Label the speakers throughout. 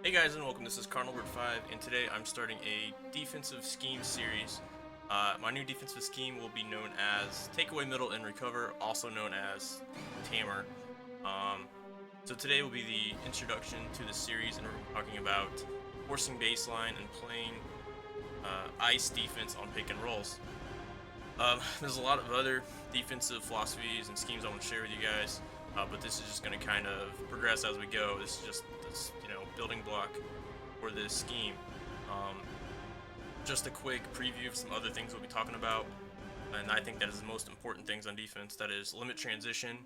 Speaker 1: Hey guys and welcome, this is Carnalbird5 and today I'm starting a defensive scheme series. My new defensive scheme will be known as Takeaway Middle and Recover, also known as TAMAR. So today will be the introduction to the series and we're talking about forcing baseline and playing ice defense on pick and rolls. There's a lot of other defensive philosophies and schemes I want to share with you guys, but this is just going to kind of progress as we go. This is just this, building block for this scheme. Just a quick preview of some other things we'll be talking about, and I think that is the most important things on defense. That is limit transition,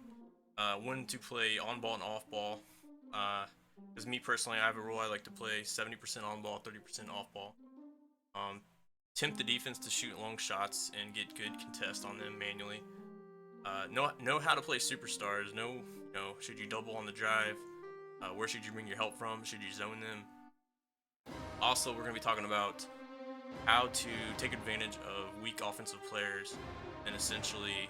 Speaker 1: when to play on ball and off ball. Because me personally, I have a rule I like to play 70% on ball, 30% off ball. Tempt the defense to shoot long shots and get good contest on them manually. Know how to play superstars. Know, should you double on the drive? Where should you bring your help from? Should you zone them? Also, we're going to be talking about how to take advantage of weak offensive players and essentially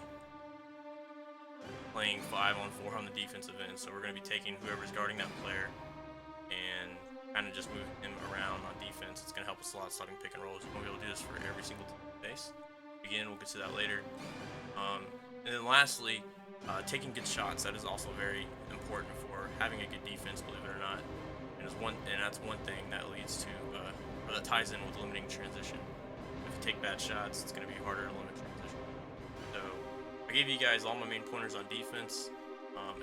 Speaker 1: playing 5-on-4 on the defensive end. So we're going to be taking whoever's guarding that player and kind of just moving him around on defense. It's going to help us a lot starting pick and rolls. We won't be able to do this for every single base. Again, we'll get to that later. And then lastly, taking good shots. That is also very important for having a good defense, believe it or not. And that's one thing that leads to, or that ties in with limiting transition. If you take bad shots, it's going to be harder to limit transition. So I gave you guys all my main pointers on defense.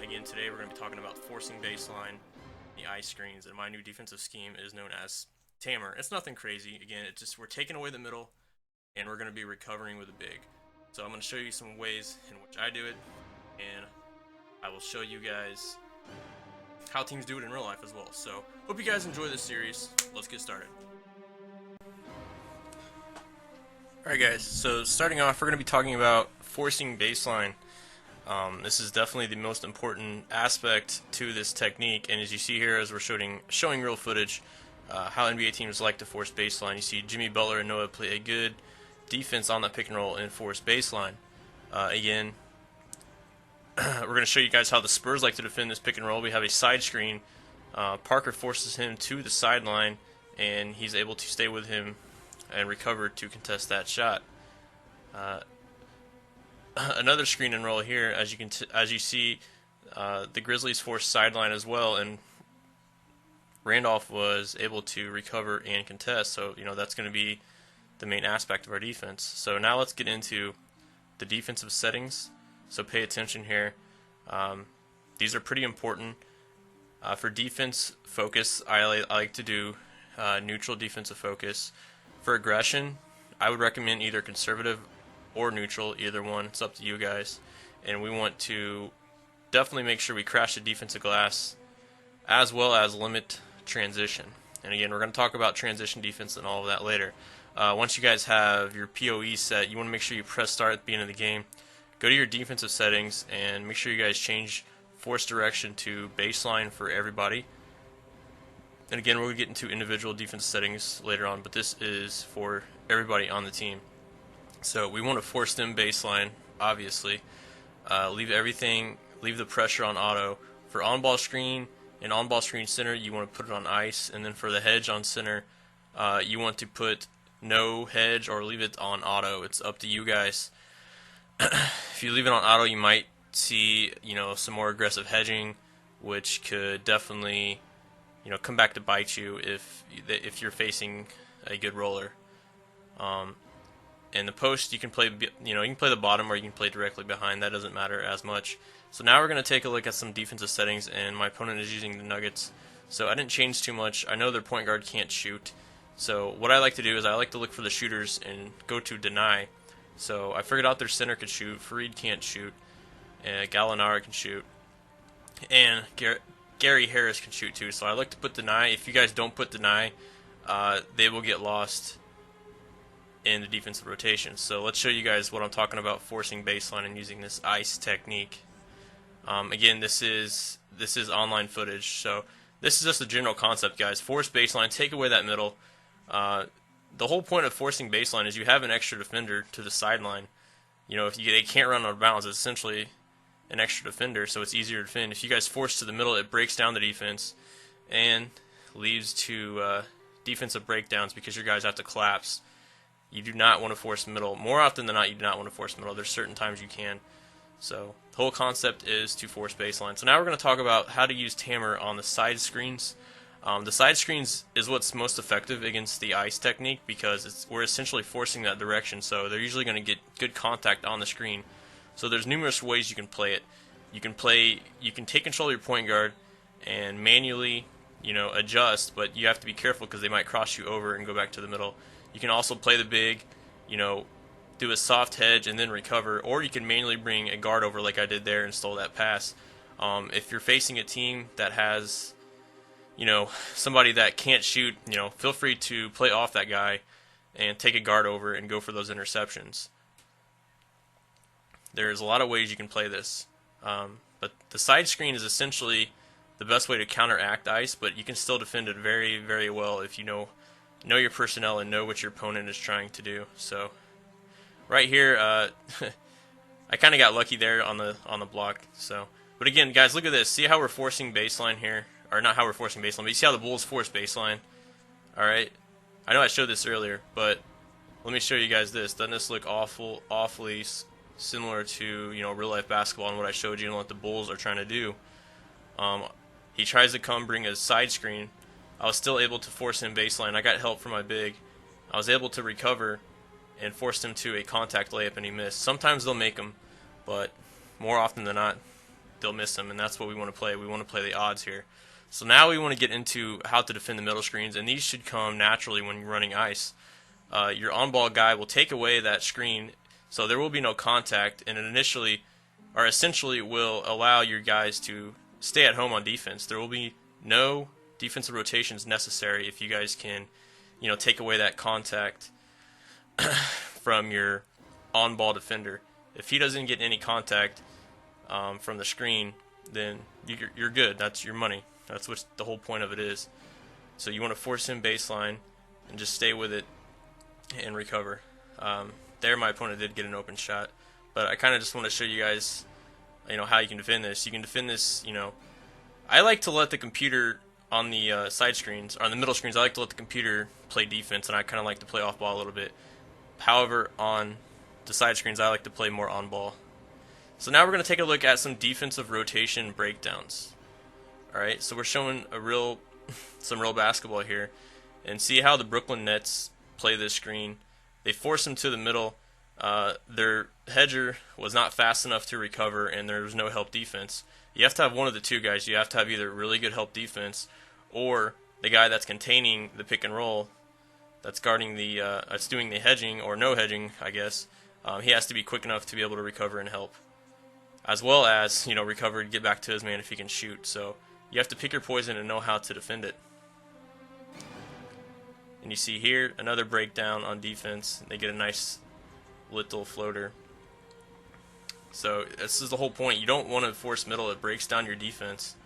Speaker 1: Again, today we're going to be talking about forcing baseline, the ice screens, and my new defensive scheme is known as TAMAR. It's nothing crazy. Again, it's just we're taking away the middle, and we're going to be recovering with a big. So I'm going to show you some ways in which I do it, and I will show you guys how teams do it in real life as well. So hope you guys enjoy this series. Let's get started. Alright guys, so starting off, we're going to be talking about forcing baseline. This is definitely the most important aspect to this technique, and as you see here, as we're showing real footage, how NBA teams like to force baseline. You see Jimmy Butler and Noah play a good defense on that pick and roll and force baseline. Again, we're going to show you guys how the Spurs like to defend this pick and roll. We have a side screen. Parker forces him to the sideline, and he's able to stay with him and recover to contest that shot. Another screen and roll here, as you see, the Grizzlies forced sideline as well, and Randolph was able to recover and contest. So that's going to be the main aspect of our defense. So now let's get into the defensive settings. So pay attention here. These are pretty important. For defense focus, I like to do neutral defensive focus. For aggression, I would recommend either conservative or neutral, either one. It's up to you guys. And we want to definitely make sure we crash the defensive glass as well as limit transition. And again, we're going to talk about transition defense and all of that later. Once you guys have your POE set, you want to make sure you press start at the beginning of the game. Go to your defensive settings and make sure you guys change force direction to baseline for everybody. And again, we'll get into individual defense settings later on, but this is for everybody on the team. So we want to force them baseline, obviously. Leave the pressure on auto. For on-ball screen and on-ball screen center, you want to put it on ice. And then for the hedge on center, you want to put no hedge or leave it on auto. It's up to you guys. If you leave it on auto, you might see some more aggressive hedging, which could definitely come back to bite you if you're facing a good roller. In the post, you can play the bottom or you can play directly behind. That doesn't matter as much. So now we're going to take a look at some defensive settings, and my opponent is using the Nuggets. So I didn't change too much. I know their point guard can't shoot. So what I like to do is I like to look for the shooters and go to deny. So I figured out their center could shoot, Fareed can't shoot, and Gallinari can shoot, and Gary Harris can shoot too. So I like to put deny. If you guys don't put deny, they will get lost in the defensive rotation. So let's show you guys what I'm talking about forcing baseline and using this ice technique. Again, this is online footage, so this is just a general concept, guys. Force baseline, take away that middle. The whole point of forcing baseline is you have an extra defender to the sideline. If they can't run out of bounds, it's essentially an extra defender, so it's easier to defend. If you guys force to the middle, it breaks down the defense, and leads to defensive breakdowns because your guys have to collapse. You do not want to force middle. More often than not, you do not want to force middle. There's certain times you can. So the whole concept is to force baseline. So now we're going to talk about how to use TAMAR on the side screens. The side screens is what's most effective against the ice technique because we're essentially forcing that direction. So they're usually going to get good contact on the screen. So there's numerous ways you can play it. You can take control of your point guard and manually, adjust, but you have to be careful because they might cross you over and go back to the middle. You can also play the big, do a soft hedge and then recover, or you can manually bring a guard over like I did there and stole that pass. If you're facing a team that has, somebody that can't shoot, feel free to play off that guy and take a guard over and go for those interceptions. There's a lot of ways you can play this, but the side screen is essentially the best way to counteract ice, but you can still defend it very, very well if you know your personnel and know what your opponent is trying to do. So right here, I kind of got lucky there on the block. So, but again, guys, look at this. See how we're forcing baseline here, or not how we're forcing baseline, but you see how the Bulls force baseline. All right, I know I showed this earlier, but let me show you guys this. Doesn't this look awfully similar to real life basketball and what I showed you and what the Bulls are trying to do? He tries to bring a side screen. I was still able to force him baseline. I got help from my big. I was able to recover and forced him to a contact layup, and he missed. Sometimes they'll make him, but more often than not, they'll miss him, and that's what we want to play. We want to play the odds here. So now we want to get into how to defend the middle screens, and these should come naturally when you're running ice. Your on-ball guy will take away that screen, so there will be no contact, and it essentially will allow your guys to stay at home on defense. There will be no defensive rotations necessary if you guys can, take away that contact from your on-ball defender. If he doesn't get any contact from the screen, then you're good. That's your money. That's what the whole point of it is. So you want to force him baseline and just stay with it and recover. There, my opponent did get an open shot, but I kind of just want to show you guys, how you can defend this. You can defend this. I like to let the computer on the side screens, or on the middle screens, I like to let the computer play defense, and I kind of like to play off ball a little bit. However, on the side screens, I like to play more on ball. So now we're going to take a look at some defensive rotation breakdowns. All right, so we're showing some real basketball here, and see how the Brooklyn Nets play this screen. They force them to the middle. Their hedger was not fast enough to recover, and there was no help defense. You have to have one of the two guys. You have to have either really good help defense, or the guy that's containing the pick and roll, that's guarding that's doing the hedging or no hedging, I guess. He has to be quick enough to be able to recover and help, as well as recover and get back to his man if he can shoot. So you have to pick your poison and know how to defend it. And you see here another breakdown on defense. They get a nice little floater. So this is the whole point. You don't want to force middle. It breaks down your defense.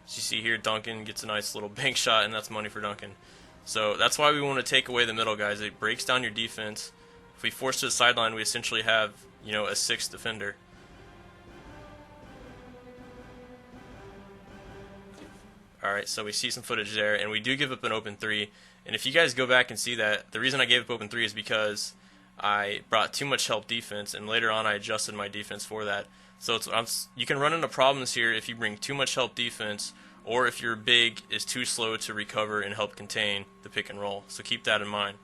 Speaker 1: As you see here, Duncan gets a nice little bank shot, and that's money for Duncan. So that's why we want to take away the middle, guys. It breaks down your defense. If we force to the sideline, we essentially have, a sixth defender. Alright, so we see some footage there, and we do give up an open three. And if you guys go back and see that, the reason I gave up open three is because I brought too much help defense, and later on I adjusted my defense for that. So you can run into problems here if you bring too much help defense, or if your big is too slow to recover and help contain the pick and roll. So keep that in mind.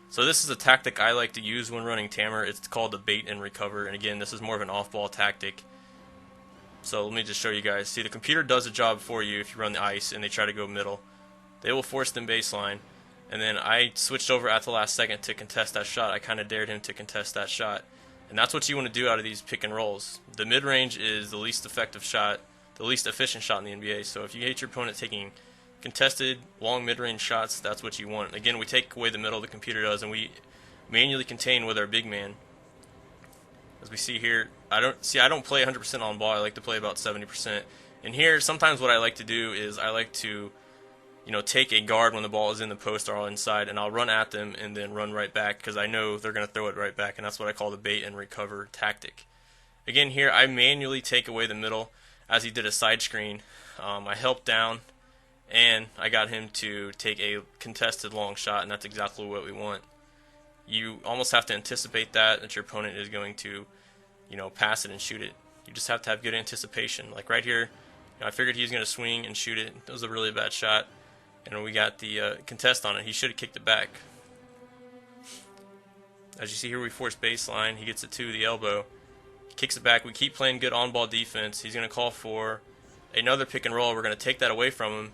Speaker 1: So this is a tactic I like to use when running TAMAR. It's called the bait and recover, and again, this is more of an off-ball tactic. So let me just show you guys. See, the computer does a job for you if you run the ice and they try to go middle. They will force them baseline. And then I switched over at the last second to contest that shot. I kind of dared him to contest that shot. And that's what you want to do out of these pick and rolls. The mid-range is the least effective shot, the least efficient shot in the NBA. So if you hate your opponent taking contested, long mid-range shots, that's what you want. Again, we take away the middle, the computer does, and we manually contain with our big man. As we see here, I don't play 100% on ball. I like to play about 70%. And here, sometimes what I like to do is I like to take a guard when the ball is in the post or inside, and I'll run at them and then run right back because I know they're going to throw it right back, and that's what I call the bait and recover tactic. Again, here I manually take away the middle as he did a side screen. I help down, and I got him to take a contested long shot, and that's exactly what we want. You almost have to anticipate that your opponent is going to, pass it and shoot it. You just have to have good anticipation. Like right here, I figured he was going to swing and shoot it. It was a really bad shot, and we got the contest on it. He should have kicked it back. As you see here, we force baseline. He gets it to the elbow. He kicks it back. We keep playing good on-ball defense. He's going to call for another pick and roll. We're going to take that away from him.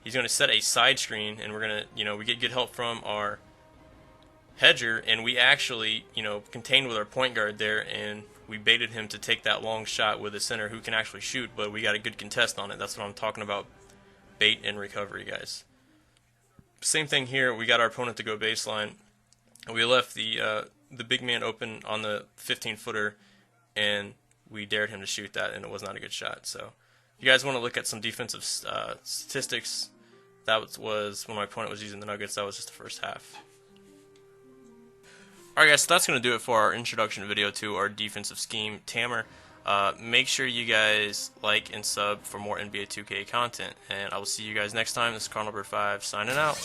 Speaker 1: He's going to set a side screen, and we're going to, we get good help from our hedger, and we actually, contained with our point guard there, and we baited him to take that long shot with a center who can actually shoot, but we got a good contest on it. That's what I'm talking about, bait and recovery, guys. Same thing here. We got our opponent to go baseline. We left the big man open on the 15-footer, and we dared him to shoot that, and it was not a good shot. So if you guys want to look at some defensive statistics, that was when my opponent was using the Nuggets. That was just the first half. Alright guys, so that's going to do it for our introduction video to our defensive scheme, TAMAR. Make sure you guys like and sub for more NBA 2K content, and I will see you guys next time. This is Car Number 5 signing out.